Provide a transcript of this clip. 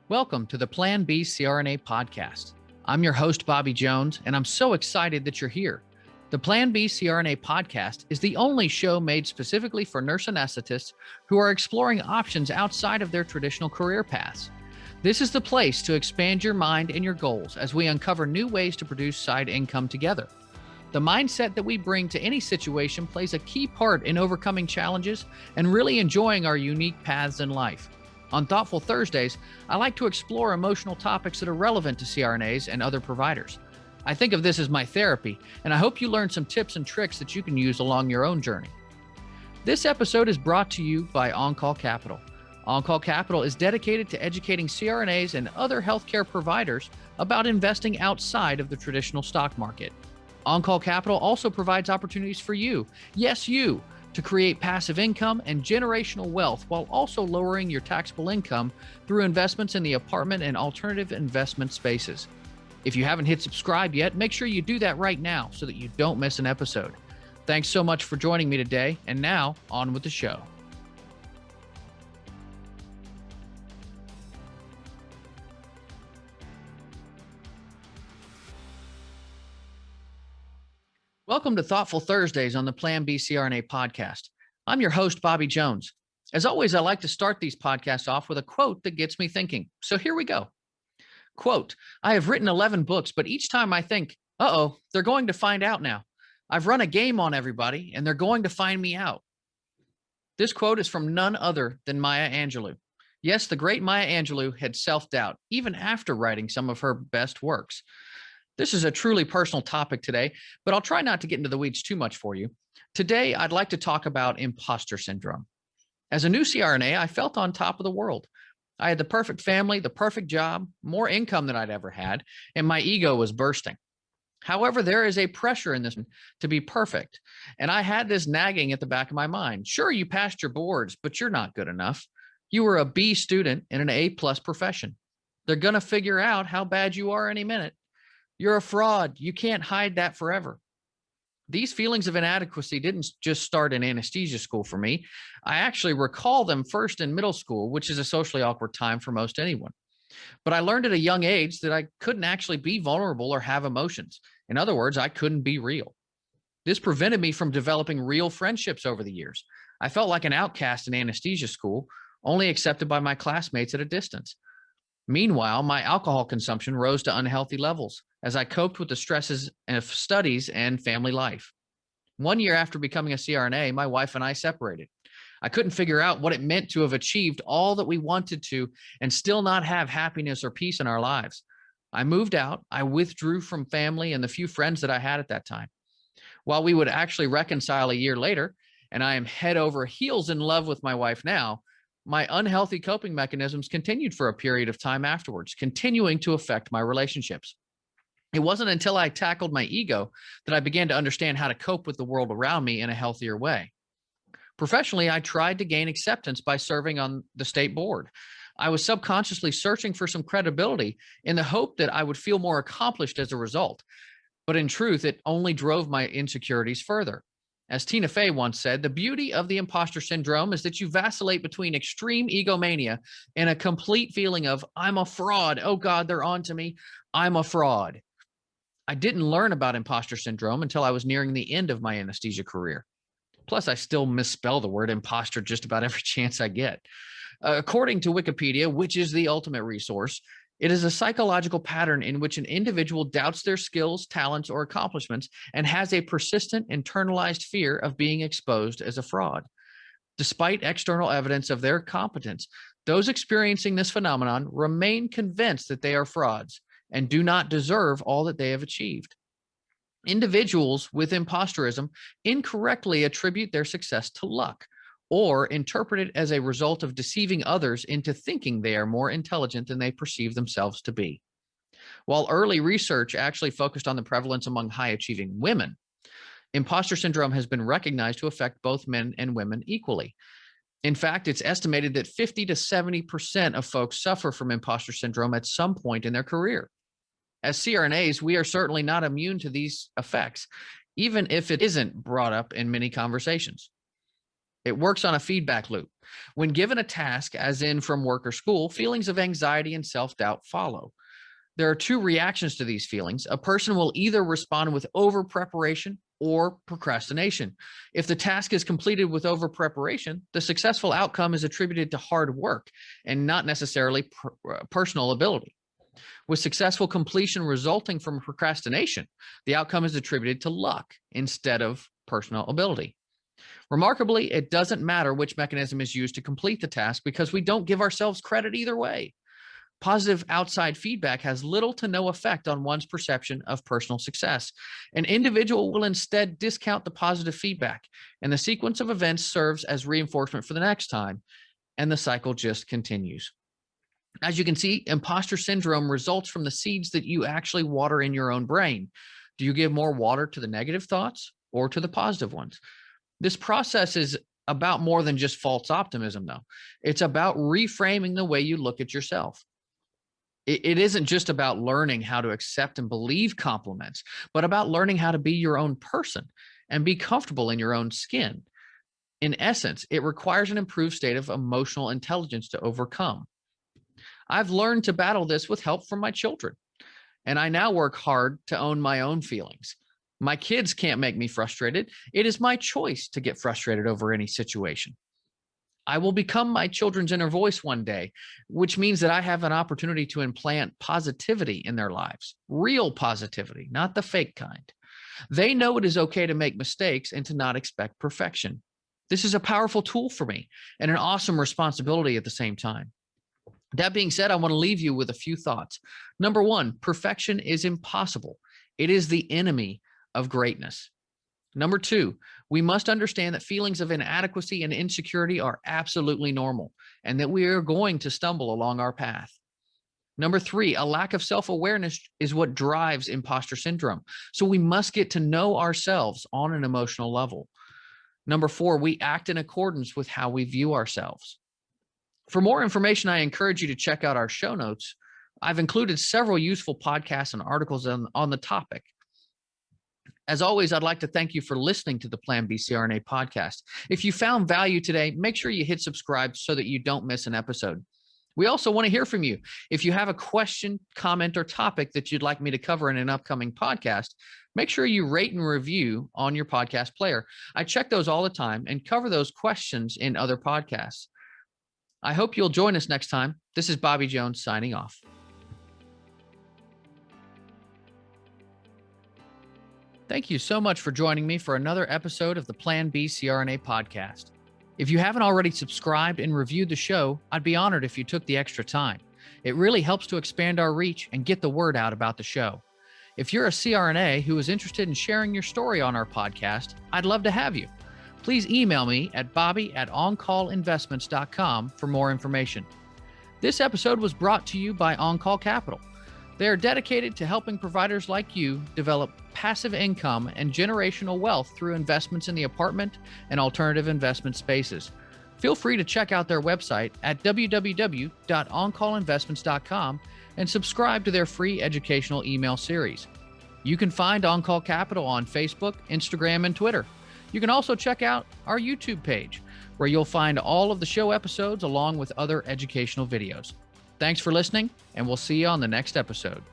Welcome to the Plan B CRNA podcast. I'm your host, Bobby Jones, and I'm so excited that you're here. The Plan B CRNA podcast is the only show made specifically for nurse anesthetists who are exploring options outside of their traditional career paths. This is the place to expand your mind and your goals as we uncover new ways to produce side income together. The mindset that we bring to any situation plays a key part in overcoming challenges and really enjoying our unique paths in life. On Thoughtful Thursdays, I like to explore emotional topics that are relevant to CRNAs and other providers. I think of this as my therapy, and I hope you learn some tips and tricks that you can use along your own journey. This episode is brought to you by On-Call Capital. On-Call Capital is dedicated to educating CRNAs and other healthcare providers about investing outside of the traditional stock market. On-Call Capital also provides opportunities for you, yes, you, to create passive income and generational wealth while also lowering your taxable income through investments in the apartment and alternative investment spaces. If you haven't hit subscribe yet, make sure you do that right now so that you don't miss an episode. Thanks so much for joining me today, and now on with the show. Welcome to Thoughtful Thursdays on the Plan B CRNA podcast. I'm your host, Bobby Jones. As always, I like to start these podcasts off with a quote that gets me thinking. So here we go. Quote, I have written 11 books, but each time I think, they're going to find out now. I've run a game on everybody and they're going to find me out. This quote is from none other than Maya Angelou. Yes, the great Maya Angelou had self-doubt, even after writing some of her best works. This is a truly personal topic today, but I'll try not to get into the weeds too much for you. Today, I'd like to talk about imposter syndrome. As a new CRNA, I felt on top of the world. I had the perfect family, the perfect job, more income than I'd ever had, and my ego was bursting. However, there is a pressure in this to be perfect, and I had this nagging at the back of my mind. Sure, you passed your boards, but you're not good enough. You were a B student in an A+ profession. They're going to figure out how bad you are any minute. You're a fraud. You can't hide that forever. These feelings of inadequacy didn't just start in anesthesia school for me. I actually recall them first in middle school, which is a socially awkward time for most anyone. But I learned at a young age that I couldn't actually be vulnerable or have emotions. In other words, I couldn't be real. This prevented me from developing real friendships over the years. I felt like an outcast in anesthesia school, only accepted by my classmates at a distance. Meanwhile, my alcohol consumption rose to unhealthy levels as I coped with the stresses of studies and family life. 1 year after becoming a CRNA, my wife and I separated. I couldn't figure out what it meant to have achieved all that we wanted to and still not have happiness or peace in our lives. I moved out. I withdrew from family and the few friends that I had at that time. While we would actually reconcile a year later, and I am head over heels in love with my wife now, my unhealthy coping mechanisms continued for a period of time afterwards, continuing to affect my relationships. It wasn't until I tackled my ego that I began to understand how to cope with the world around me in a healthier way. Professionally, I tried to gain acceptance by serving on the state board. I was subconsciously searching for some credibility in the hope that I would feel more accomplished as a result. But in truth, it only drove my insecurities further. As Tina Fey once said, the beauty of the imposter syndrome is that you vacillate between extreme egomania and a complete feeling of, I'm a fraud. Oh God, they're on to me. I'm a fraud. I didn't learn about imposter syndrome until I was nearing the end of my anesthesia career. Plus, I still misspell the word imposter just about every chance I get. According to Wikipedia, which is the ultimate resource, it is a psychological pattern in which an individual doubts their skills, talents, or accomplishments and has a persistent internalized fear of being exposed as a fraud. Despite external evidence of their competence, those experiencing this phenomenon remain convinced that they are frauds and do not deserve all that they have achieved. Individuals with imposterism incorrectly attribute their success to luck, or interpret it as a result of deceiving others into thinking they are more intelligent than they perceive themselves to be. While early research actually focused on the prevalence among high-achieving women, imposter syndrome has been recognized to affect both men and women equally. In fact, it's estimated that 50 to 70% of folks suffer from imposter syndrome at some point in their career. As CRNAs, we are certainly not immune to these effects, even if it isn't brought up in many conversations. It works on a feedback loop. When given a task, as in from work or school, feelings of anxiety and self-doubt follow. There are two reactions to these feelings. A person will either respond with over preparation or procrastination. If the task is completed with over preparation, the successful outcome is attributed to hard work and not necessarily personal ability. With successful completion resulting from procrastination, the outcome is attributed to luck instead of personal ability. Remarkably, it doesn't matter which mechanism is used to complete the task because we don't give ourselves credit either way. Positive outside feedback has little to no effect on one's perception of personal success. An individual will instead discount the positive feedback, and the sequence of events serves as reinforcement for the next time, and the cycle just continues. As you can see, imposter syndrome results from the seeds that you actually water in your own brain. Do you give more water to the negative thoughts or to the positive ones? This process is about more than just false optimism, though. It's about reframing the way you look at yourself. It isn't just about learning how to accept and believe compliments, but about learning how to be your own person and be comfortable in your own skin. In essence, it requires an improved state of emotional intelligence to overcome. I've learned to battle this with help from my children, and I now work hard to own my own feelings. My kids can't make me frustrated. It is my choice to get frustrated over any situation. I will become my children's inner voice one day, which means that I have an opportunity to implant positivity in their lives, real positivity, not the fake kind. They know it is okay to make mistakes and to not expect perfection. This is a powerful tool for me and an awesome responsibility at the same time. That being said, I want to leave you with a few thoughts. Number one, perfection is impossible. It is the enemy of greatness. Number two, we must understand that feelings of inadequacy and insecurity are absolutely normal and that we are going to stumble along our path. Number three, a lack of self-awareness is what drives imposter syndrome. So we must get to know ourselves on an emotional level. Number four, we act in accordance with how we view ourselves. For more information, I encourage you to check out our show notes. I've included several useful podcasts and articles on the topic. As always, I'd like to thank you for listening to the Plan B CRNA podcast. If you found value today, make sure you hit subscribe so that you don't miss an episode. We also want to hear from you. If you have a question, comment, or topic that you'd like me to cover in an upcoming podcast, make sure you rate and review on your podcast player. I check those all the time and cover those questions in other podcasts. I hope you'll join us next time. This is Bobby Jones signing off. Thank you so much for joining me for another episode of the Plan B CRNA podcast. If you haven't already subscribed and reviewed the show, I'd be honored if you took the extra time. It really helps to expand our reach and get the word out about the show. If you're a CRNA who is interested in sharing your story on our podcast, I'd love to have you. Please email me at bobby@oncallinvestments.com for more information. This episode was brought to you by On Call Capital. They are dedicated to helping providers like you develop passive income and generational wealth through investments in the apartment and alternative investment spaces. Feel free to check out their website at www.oncallinvestments.com and subscribe to their free educational email series. You can find On Call Capital on Facebook, Instagram, and Twitter. You can also check out our YouTube page, where you'll find all of the show episodes along with other educational videos. Thanks for listening, and we'll see you on the next episode.